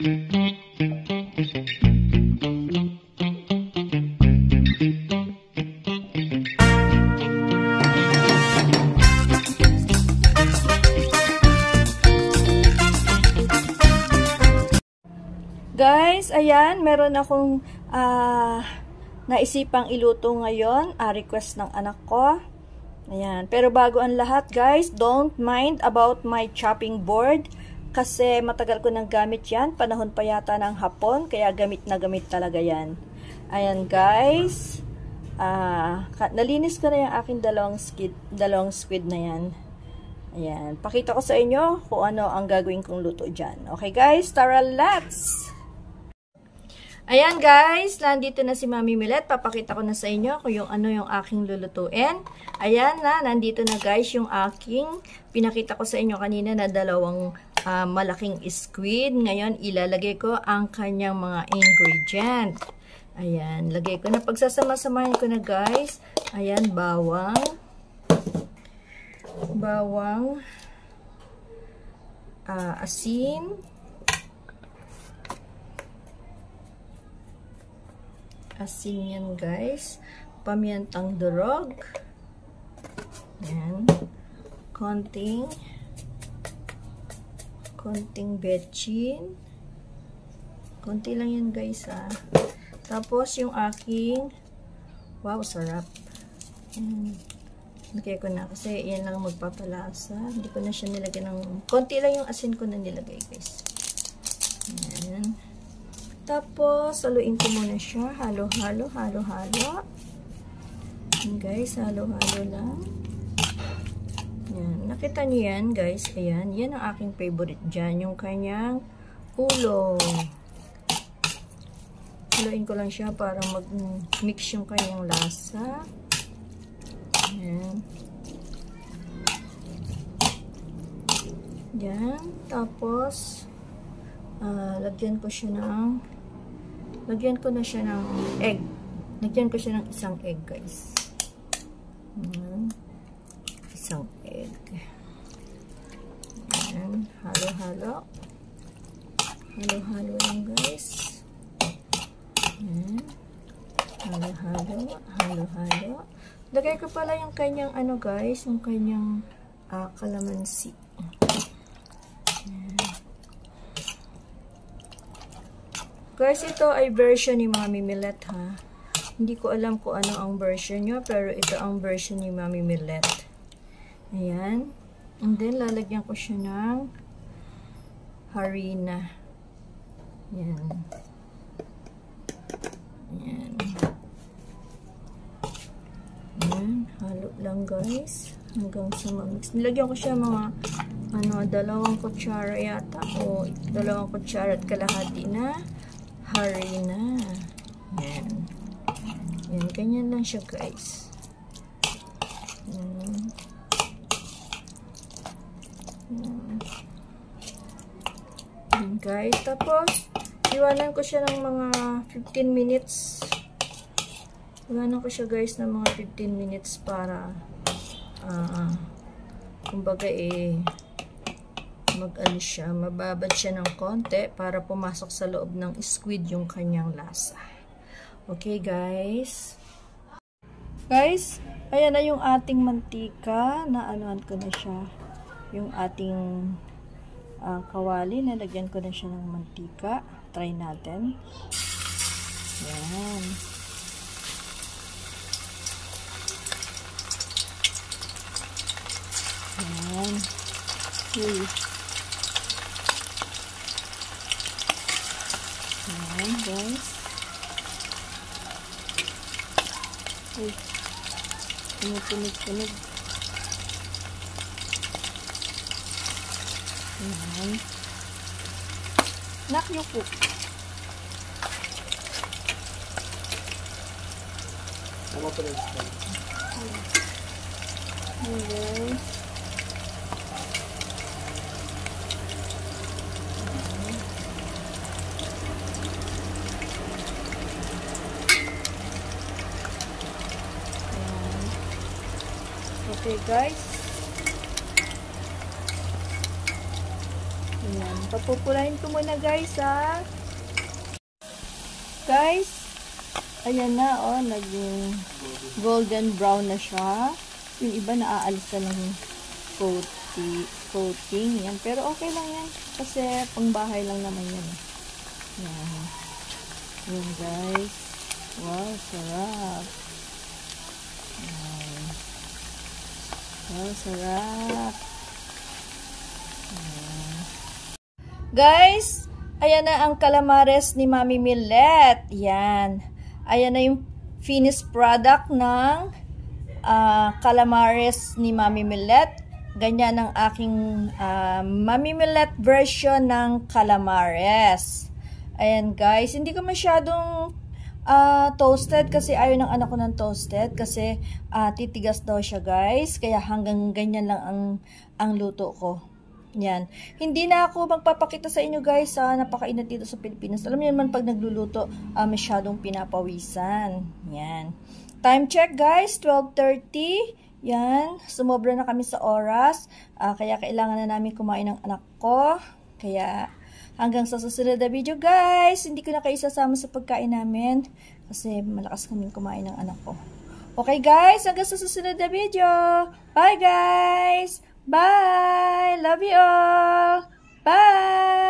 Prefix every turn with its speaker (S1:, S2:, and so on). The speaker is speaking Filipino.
S1: Guys, ayan, meron akong naisipang iluto ngayon, request ng anak ko. Ayan, pero bago ang lahat guys, don't mind about my chopping board kasi matagal ko nang gamit yan, panahon pa yata ng hapon, kaya gamit na gamit talaga yan. Ayan guys, nalinis ko na yung aking dalawang squid na yan. Ayan, pakita ko sa inyo kung ano ang gagawin kong luto dyan. Okay guys, tara let's! Ayan guys, nandito na si Mami Millet. Papakita ko na sa inyo kung ano yung aking lulutuin. Ayan na, nandito na guys yung aking, pinakita ko sa inyo kanina na dalawang malaking squid. Ngayon, ilalagay ko ang kanyang mga ingredient. Ayan, lagay ko na. Pagsasama-samahin ko na guys. Ayan, bawang, asin, yan guys, pamientang durog, yan, konting betchin, konti lang yan guys tapos yung aking, wow sarap, lagay ko na kasi yan lang magpapalasa, hindi ko na siya nilagyan ng, konti lang yung asin ko na nilagay guys. Yan. Tapos, haluin ko muna siya. Halo-halo. Guys, halo-halo lang. Yan. Nakita niyo yan, guys. Ayan. Yan ang aking favorite dyan. Yung kanyang ulo. Haluin ko lang siya para mag-mix yung kanyang lasa. Ayan. Yan. Tapos, lagyan ko na siya ng egg. Lagyan ko siya ng isang egg, guys. Isang egg. Ayan. Halo-halo. Halo-halo lang, guys. Ayan. Halo-halo. Lagay ko pala yung kanyang, guys, yung kanyang kalamansi. Ayan. Guys, ito ay version ni Mami Millet ha. Hindi ko alam kung ano ang version nyo, pero ito ang version ni Mami Millet. Ayan. And then, lalagyan ko siya ng harina. Ayan. Ayan. Ayan. Halo lang guys. Hanggang sa mag-mix. Nilagyan ko siya mga 2 kutsara yata o 2 kutsara at kalahati na harina. Yan. Yan. Ganyan lang siya guys. Yan. Yan. Yan guys. Tapos, iwanan ko siya ng mga 15 minutes. Iwanan ko siya guys ng mga 15 minutes para kumbaga mababad siya ng konti para pumasok sa loob ng squid yung kanyang lasa. Okay, guys. Guys, ayan na yung ating mantika. Naanuhan ko na siya. Yung ating kawali. Nalagyan ko na siya ng mantika. Try natin. Ayan. Ayan. Ayan, guys. Tumutunog-tunog. Ayan. Nakyuko. Ayan. Okay guys. Ayan. Papupulahin ko muna guys ha. Guys, ayan na oh, naging golden brown na siya. Yung iba naaalis na ng coating. Yan. Pero okay lang yan. Kasi pangbahay lang naman yan. Yan. Yan guys. Wow, sarap. Yan. Wow, sarap. Yan. Guys, ayan na ang calamares ni Mami Millet. Yan. Ayan na yung finished product ng calamares ni Mami Millet. Ganyan ang aking Mami Millet version ng calamares. Ayan guys, hindi ko masyadong toasted kasi ayaw ng anak ko ng toasted kasi titigas daw siya guys. Kaya hanggang ganyan lang ang luto ko. Yan. Hindi na ako magpapakita sa inyo guys napakainit dito sa Pilipinas. Alam niyo naman pag nagluluto masyadong pinapawisan. Yan. Time check guys, 12:30. Yan, sumobra na kami sa oras. Kaya kailangan na namin kumain ng anak ko. Kaya hanggang sa susunod na video guys. Hindi ko na kayo isasama sa pagkain namin. Kasi malakas kaming kumain ng anak ko. Okay guys, hanggang sa susunod na video. Bye guys! Bye! Love you all! Bye!